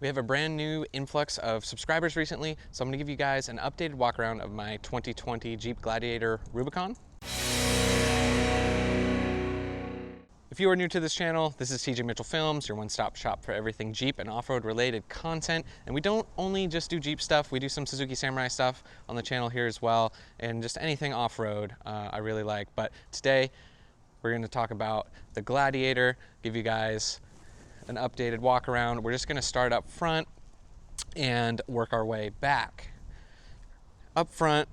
We have a brand new influx of subscribers recently, so I'm going to give you guys an updated walk around of my 2020 Jeep Gladiator Rubicon. If you are new to this channel, this is TJ Mitchell Films, your one-stop shop for everything Jeep and off-road related content. And we don't only just do Jeep stuff, we do some Suzuki Samurai stuff on the channel here as well, and just anything off-road I really like. But today, we're going to talk about the Gladiator, give you guys an updated walk around. We're just going to start up front and work our way back. Up front,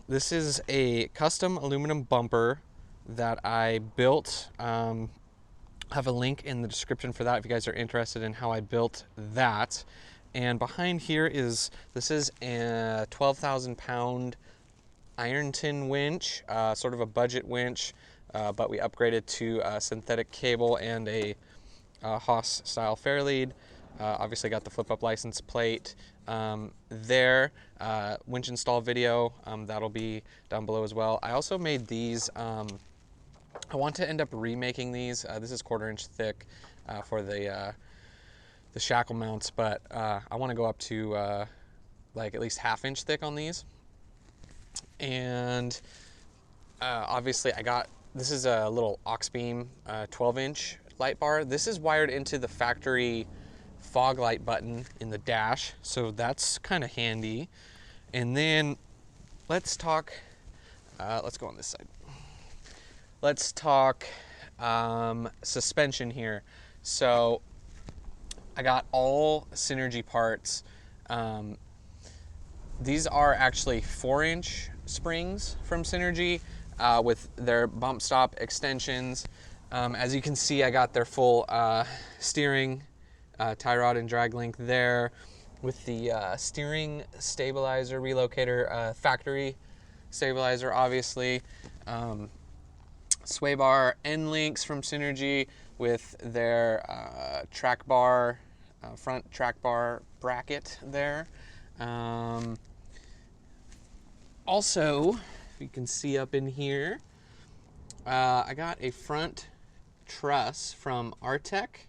this is a custom aluminum bumper that I built. I have a link in the description for that if you guys are interested in how I built that. And behind here is, this is a 12,000 pound Ironton winch, sort of a budget winch, but we upgraded to a synthetic cable and a Haas style Fairlead. Obviously got the flip up license plate there. Winch install video, that'll be down below as well. I also made these, I want to end up remaking these. This is 1/4 inch thick for the shackle mounts, but I want to go up to like at least 1/2 inch thick on these. And obviously this is a little aux beam 12 inch light bar. This is wired into the factory fog light button in the dash, so that's kind of handy. And then let's talk, let's go on this side. Let's talk suspension here. So I got all Synergy parts. These are actually 4-inch springs from Synergy with their bump stop extensions. As you can see, I got their full steering tie rod and drag link there with the steering stabilizer relocator, factory stabilizer obviously. Sway bar end links from Synergy with their track bar, front track bar bracket there. Also, if you can see up in here, I got a front truss from Artec,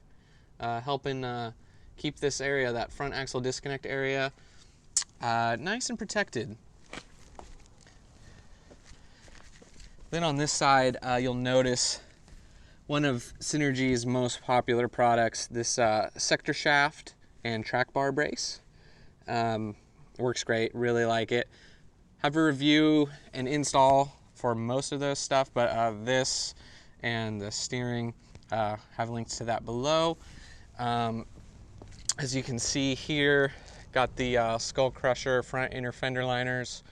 helping keep this area, that front axle disconnect area, nice and protected. Then on this side, you'll notice one of Synergy's most popular products, this sector shaft and track bar brace. Works great, really like it. Have a review and install for most of those stuff, but this and the steering, have links to that below. As you can see here, got the Skull Crusher front inner fender liners,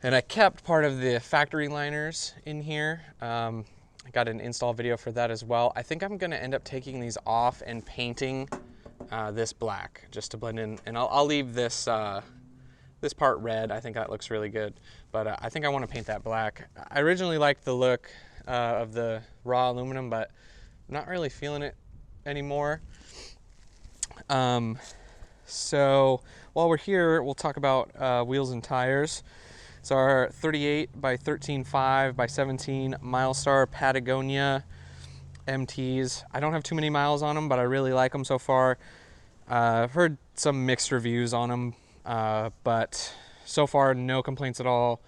and I kept part of the factory liners in here. I got an install video for that as well. I think I'm gonna end up taking these off and painting this black just to blend in, and I'll leave this this part red. I think that looks really good, but I think I want to paint that black. I originally liked the look of the raw aluminum, but not really feeling it anymore. So while we're here, we'll talk about wheels and tires. So our 38 by 13.5 by 17 Milestar Patagonia MTs. I don't have too many miles on them, but I really like them so far. I've heard some mixed reviews on them, but so far no complaints at all.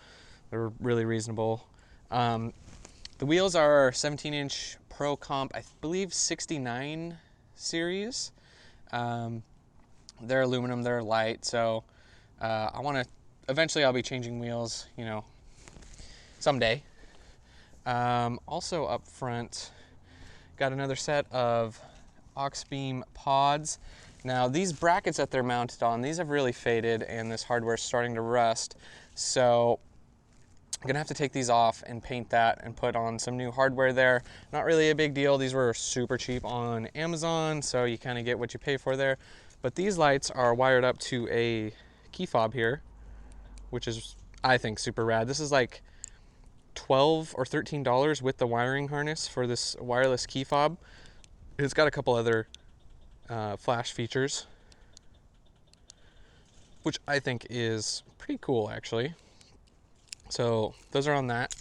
They're really reasonable. The wheels are 17-inch Pro Comp, I believe 69 series. They're aluminum, they're light, so eventually I'll be changing wheels, you know, someday. Also up front, got another set of aux beam pods. Now these brackets that they're mounted on, these have really faded and this hardware is starting to rust. So I'm gonna have to take these off and paint that and put on some new hardware there. Not really a big deal. These were super cheap on Amazon, so you kind of get what you pay for there. But these lights are wired up to a key fob here, which is, I think, super rad. This is like $12 or $13 with the wiring harness for this wireless key fob. It's got a couple other flash features, which I think is pretty cool actually. So those are on that.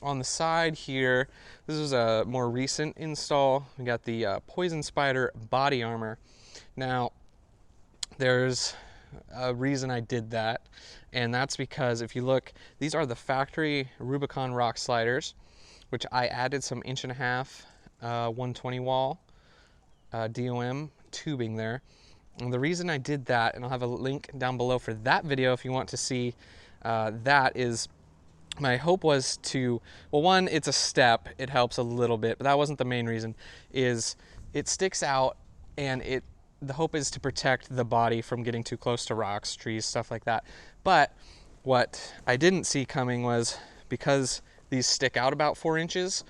on the side here, this is a more recent install. We got the Poison Spider body armor. Now, there's a reason I did that, and that's because if you look, these are the factory Rubicon rock sliders, which I added some 1.5" 120 wall DOM tubing there. And the reason I did that, and I'll have a link down below for that video if you want to see that, is my hope was to, well, one, it's a step, it helps a little bit, but that wasn't the main reason, is it sticks out, and the hope is to protect the body from getting too close to rocks, trees, stuff like that. But what I didn't see coming was, because these stick out about 4 inches,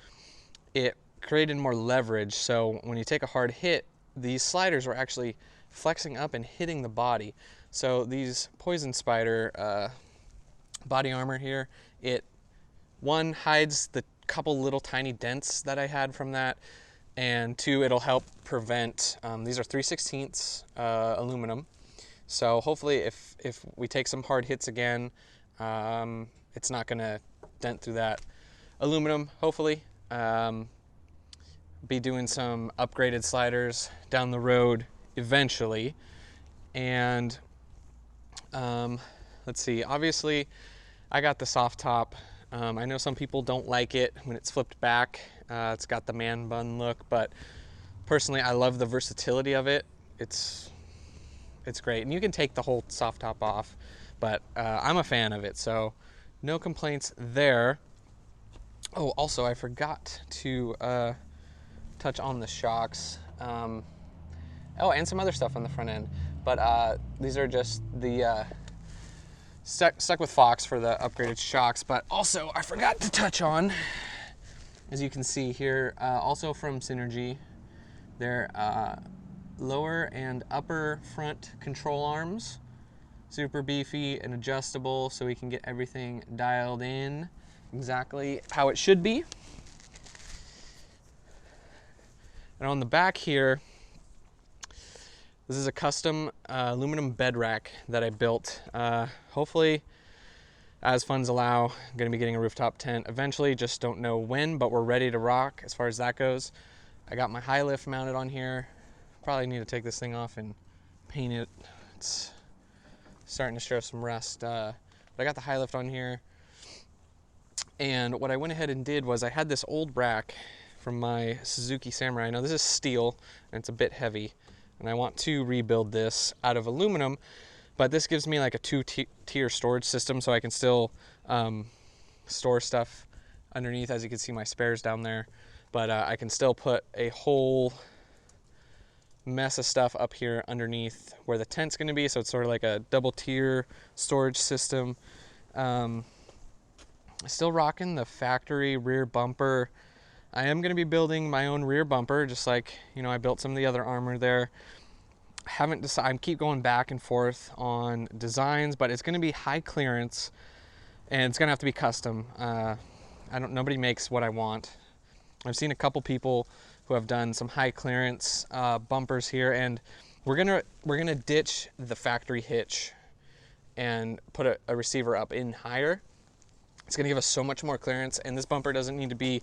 it created more leverage. So when you take a hard hit, these sliders were actually flexing up and hitting the body. So these Poison Spider body armor here, it, one, hides the couple little tiny dents that I had from that, and two, it'll help prevent, these are 3/16 aluminum, so hopefully if we take some hard hits again, it's not gonna dent through that aluminum, hopefully. Be doing some upgraded sliders down the road eventually. And let's see, obviously I got the soft top. I know some people don't like it when it's flipped back. It's got the man bun look, but personally I love the versatility of it. It's great, and you can take the whole soft top off, but I'm a fan of it, so no complaints there. Oh, also I forgot to touch on the shocks. Oh, and some other stuff on the front end, but these are just the stuck with Fox for the upgraded shocks. But also I forgot to touch on, as you can see here, also from Synergy, their lower and upper front control arms, super beefy and adjustable, so we can get everything dialed in exactly how it should be. And on the back here, this is a custom aluminum bed rack that I built. Hopefully, as funds allow, I'm gonna be getting a rooftop tent eventually, just don't know when, but we're ready to rock as far as that goes. I got my high lift mounted on here. Probably need to take this thing off and paint it. It's starting to show some rust. But I got the high lift on here. And what I went ahead and did was I had this old rack from my Suzuki Samurai. Now this is steel and it's a bit heavy, and I want to rebuild this out of aluminum, but this gives me like a 2-tier storage system, so I can still store stuff underneath. As you can see, my spares down there, but I can still put a whole mess of stuff up here underneath where the tent's going to be, so it's sort of like a double tier storage system. Still rocking the factory rear bumper. I am going to be building my own rear bumper, just like, you know, I built some of the other armor there. Haven't decided. I keep going back and forth on designs, but it's going to be high clearance, and it's going to have to be custom. Nobody makes what I want. I've seen a couple people who have done some high clearance bumpers here, and we're gonna ditch the factory hitch and put a receiver up in higher. It's gonna give us so much more clearance, and this bumper doesn't need to be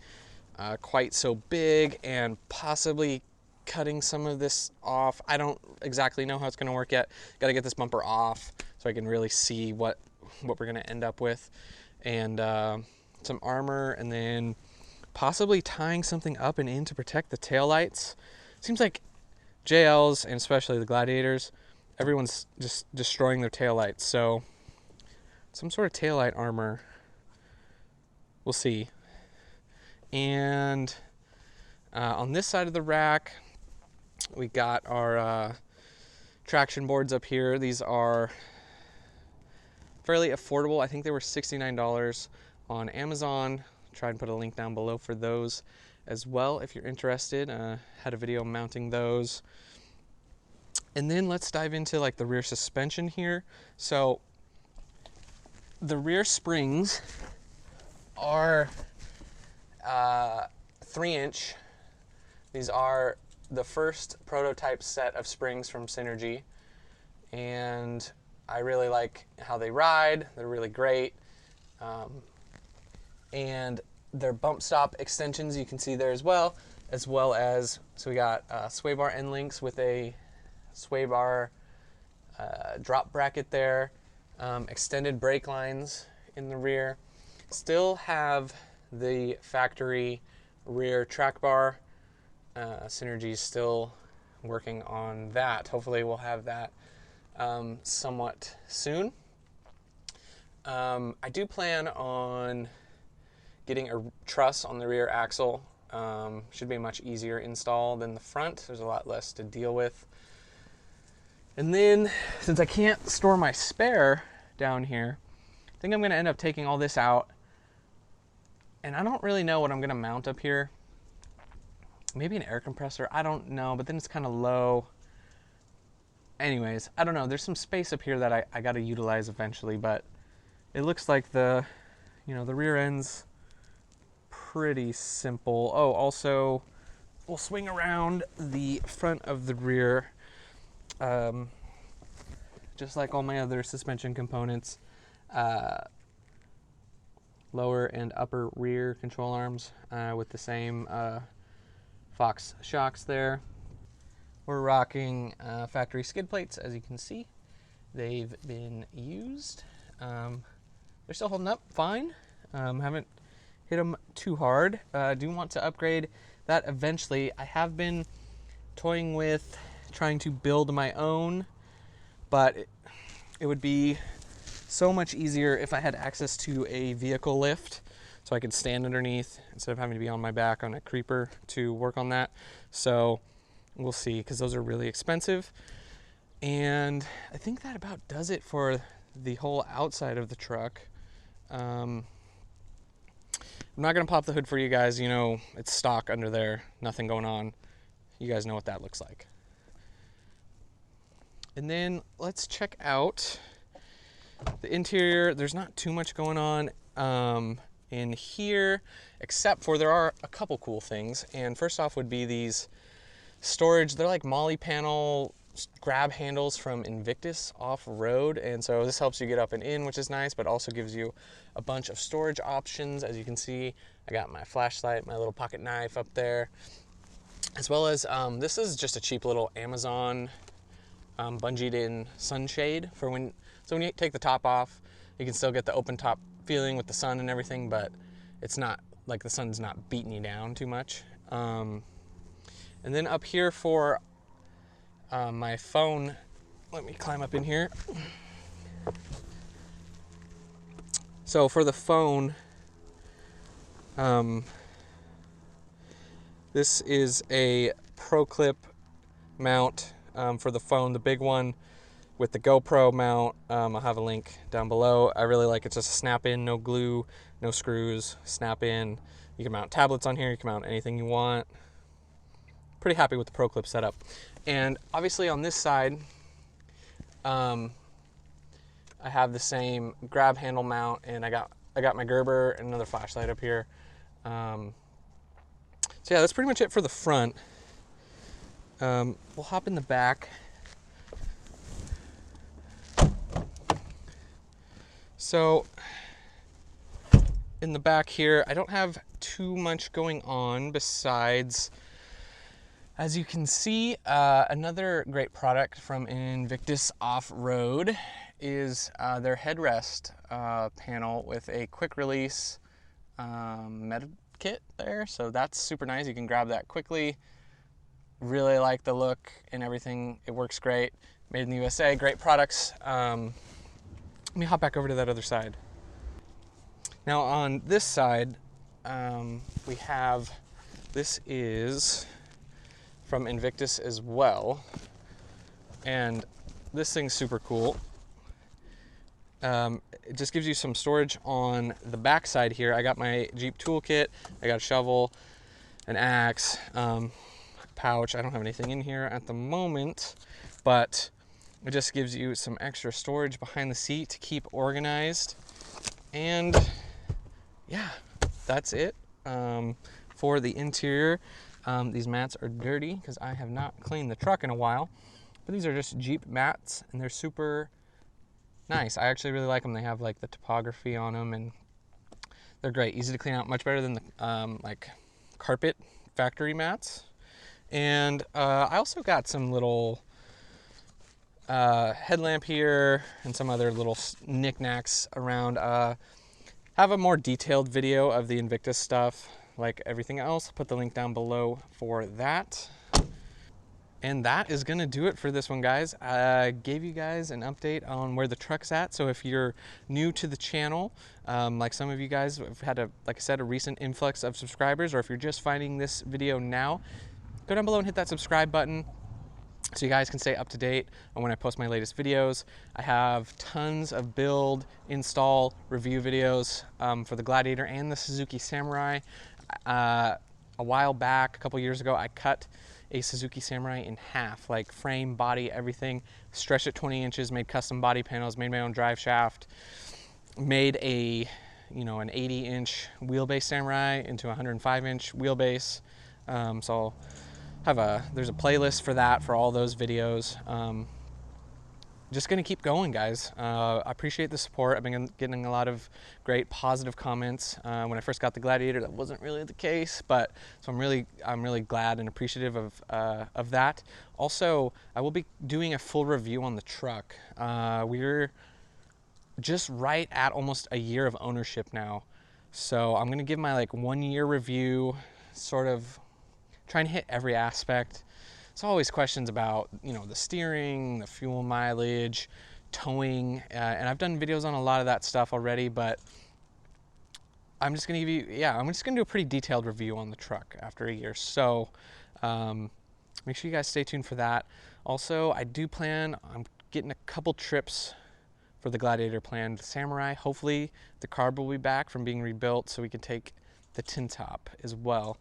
quite so big, and possibly cutting some of this off. I don't exactly know how it's gonna work yet. Got to get this bumper off so I can really see what we're gonna end up with, and some armor, and then possibly tying something up and in to protect the taillights. Seems like JLs, and especially the Gladiators, everyone's just destroying their taillights, so some sort of taillight armor, we'll see. And on this side of the rack, we got our traction boards up here. These are fairly affordable. I think they were $69 on Amazon. Try and put a link down below for those as well if you're interested. Had a video mounting those. And then let's dive into like the rear suspension here. So the rear springs are 3-inch. These are the first prototype set of springs from Synergy, and I really like how they ride. They're really great. And their bump stop extensions you can see there as well as, so we got sway bar end links with a sway bar drop bracket there, extended brake lines in the rear. Still have the factory rear track bar. Synergy's still working on that. Hopefully we'll have that somewhat soon. I do plan on getting a truss on the rear axle. Should be a much easier install than the front. There's a lot less to deal with. And then, since I can't store my spare down here, I think I'm going to end up taking all this out. And I don't really know what I'm going to mount up here. Maybe an air compressor, I don't know, but then it's kind of low. Anyways, I don't know. There's some space up here that I got to utilize eventually, but it looks like the rear end's pretty simple. Oh, also, we'll swing around the front of the rear. Just like all my other suspension components, lower and upper rear control arms with the same Fox shocks there. We're rocking factory skid plates, as you can see. They've been used. They're still holding up fine. Haven't hit them too hard. Do want to upgrade that eventually. I have been toying with trying to build my own, but it would be so much easier if I had access to a vehicle lift so I could stand underneath instead of having to be on my back on a creeper to work on that. So we'll see, because those are really expensive. And I think that about does it for the whole outside of the truck. I'm not going to pop the hood for you guys. You know, it's stock under there, nothing going on. You guys know what that looks like. And then let's check out the interior. There's not too much going on in here, except for there are a couple cool things. And first off would be these storage. They're like Molly panel grab handles from Invictus Off-Road. And so this helps you get up and in, which is nice, but also gives you a bunch of storage options. As you can see, I got my flashlight, my little pocket knife up there, as well as this is just a cheap little Amazon bungeed in sunshade for when you take the top off, you can still get the open top feeling with the sun and everything, but it's not like the sun's not beating you down too much. And then up here for my phone, let me climb up in here. So for the phone, this is a Pro Clip mount for the phone, the big one with the GoPro mount. I'll have a link down below. I really like it. It's just a snap in, no glue, no screws, snap in. You can mount tablets on here, you can mount anything you want. Pretty happy with the Pro Clip setup. And obviously on this side, I have the same grab handle mount, and I got my Gerber and another flashlight up here. So yeah, that's pretty much it for the front. We'll hop in the back. So in the back here, I don't have too much going on besides, as you can see, another great product from Invictus Off-Road is their headrest panel with a quick release med kit there. So that's super nice. You can grab that quickly. Really like the look and everything. It works great. Made in the USA. Great products. Let me hop back over to that other side. Now on this side, we have, this is from Invictus as well. And this thing's super cool. It just gives you some storage on the back side here. I got my Jeep toolkit. I got a shovel, an axe, pouch. I don't have anything in here at the moment, but it just gives you some extra storage behind the seat to keep organized. And yeah, that's it for the interior. These mats are dirty because I have not cleaned the truck in a while, but these are just Jeep mats and they're super nice. I actually really like them. They have like the topography on them and They're great, easy to clean out, much better than the like carpet factory mats. And I also got some little headlamp here and some other little knickknacks around. Have a more detailed video of the Invictus stuff, like everything else. I'll put the link down below for that. And that is gonna do it for this one, guys. I gave you guys an update on where the truck's at. So if you're new to the channel, like some of you guys have had like I said, a recent influx of subscribers, or if you're just finding this video now, go down below and hit that subscribe button so you guys can stay up to date on when I post my latest videos. I have tons of build, install, review videos for the Gladiator and the Suzuki Samurai. A while back, a couple years ago, I cut a Suzuki Samurai in half, like frame, body, everything, stretched it 20 inches, made custom body panels, made my own drive shaft, made a, you know, an 80-inch wheelbase Samurai into a 105-inch wheelbase. So I'll there's a playlist for that, for all those videos. Just gonna keep going, guys. I appreciate the support. I've been getting a lot of great positive comments. When I first got the Gladiator, that wasn't really the case, but so I'm really glad and appreciative of that. Also, I will be doing a full review on the truck. We're just right at almost a year of ownership now, so I'm gonna give my like 1 year review, sort of trying to hit every aspect. There's always questions about, you know, the steering, the fuel mileage, towing, and I've done videos on a lot of that stuff already, but I'm just gonna give you, I'm just gonna do a pretty detailed review on the truck after a year. So make sure you guys stay tuned for that. Also, I'm getting a couple trips for the Gladiator planned. The Samurai, hopefully the carb will be back from being rebuilt so we can take the tin top as well.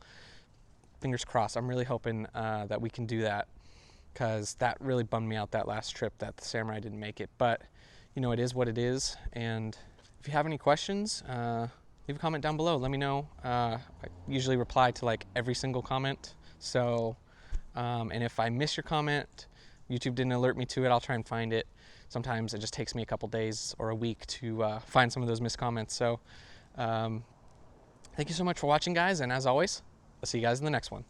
Fingers crossed. I'm really hoping that we can do that, because that really bummed me out that last trip that the Samurai didn't make it. But, you know, it is what it is. And if you have any questions, leave a comment down below. Let me know. I usually reply to like every single comment. So, and if I miss your comment, YouTube didn't alert me to it, I'll try and find it. Sometimes it just takes me a couple days or a week to find some of those missed comments. So thank you so much for watching, guys. And as always, I'll see you guys in the next one.